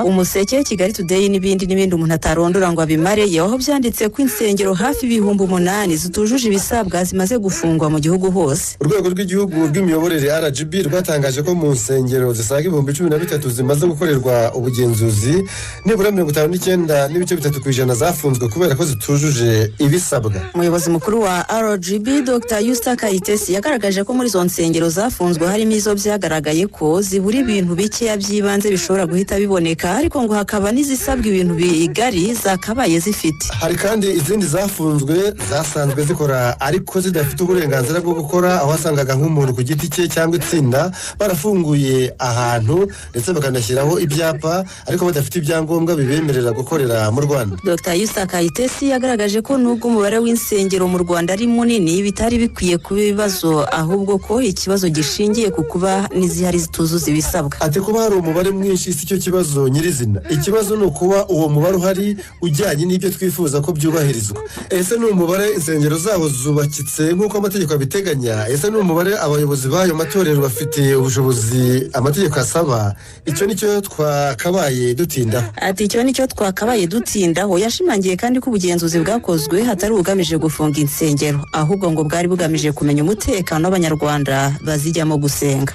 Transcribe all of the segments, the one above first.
Umuseke, Kigali Today n'ibindi umuntu atarondora ngo abimareye, aho byanditse ko insengero hafi 8,000 zitujuje ibisabwa zimaze gufungwa mu gihugu hose. Urwego rw'igihugu rw'imiyoborere RGB rwatangaje ko mu nsengero zisaga 13,000 zimaze gukorerwa ubugenzuzi, nibura 59.3% zafunzwe kubera ko zitujuje ibisabwa. Umuyobozi mukuru wa RGB Dr. Yusta Kayitesi yagaragaje ko muri zo nsengero zafunzwe harimo izo byagaragaye ko zibura ibintu bikeya by'ibanze bishobora guhita biboneka, ariko ngo hakaba n'izisabwa ibintu bigari zakabaye zifite. Hari kandi izindi zafunzwe zasanzwe zikora ariko zidafite uburenganzira bwo gukora, aho wasangaga nk'umuntu ku giti cye cyangwa itsinda barafunguye ahantu ndetse bakanashyiraho ibyapa ariko badafite ibyangombwa bibemerera gukorera mu Rwanda. Dr. Yusta Kayitesi yagaragaje ko nubwo umubare w'insengero mu Rwanda ari munini bitari bikwiye kuba ibibazo, ahubwo ko ikibazo gishingiye ku kuba n'izihari zituzuza ibisabwa. Ati kuba hari umubare mwinshi si cyo kibazo nyirizina, ikibazo ni ukuba uwo mubare uhari ujyanye n'ibyo twifuza ko byubahirizwa. Ese ni umubare insengero zabo zubakitse nk'uko amategeko abiteganya? Ese ni umubare abayobozi b'ayo matorero bafite ubushobozi amategeko asaba? Icyo nicyo twakabaye dutindaho. Ati icyo nicyo twakabaye dutindaho. Yashimangiye kandi ko ubugenzuzi bwakozwe hatari ugamije gufunga insengero, ahubwo ngo bwari bugamije kumenya umutekano w'Abanyarwanda bazijyamo gusenga.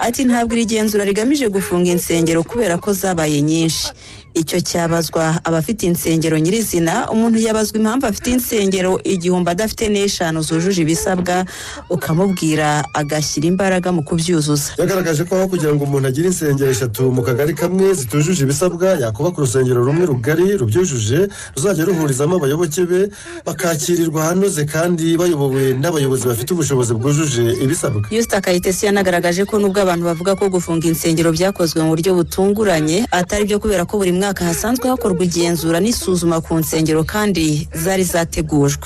Ati ntabwo iri genzura rigamije gufunga insengero kubera ko zabaye nyinshi. Icyo cyabazwa abafite insengero nyirizina. Umuntu yabazwa impamvu afite insengero 1000 adafite n'eshanu zujuje ibisabwa, ukamubwira agashyira imbaraga mu kubyuzuza. Yagaragaje ko aho kugira ngo umuntu agire insengero 3 mu kagari kamwe zitujuje ibisabwa, yakubaka urusengero rumwe rugari rubyujuje ruzajya ruhurizamo abayoboke be bakakirirwa hanoze kandi bayobowe n'abayobozi bafite ubushobozi bwujuje ibisabwa. Yusta Kayitesi yanagaragaje ko nubwo abantu bavuga ko gufunga insengero byakozwe mu buryo butunguranye, atari byo kubera ko buri mwaka hasanzwe hakorwa igenzura n'isuzuma ku nsengero kandi zari zategujwe.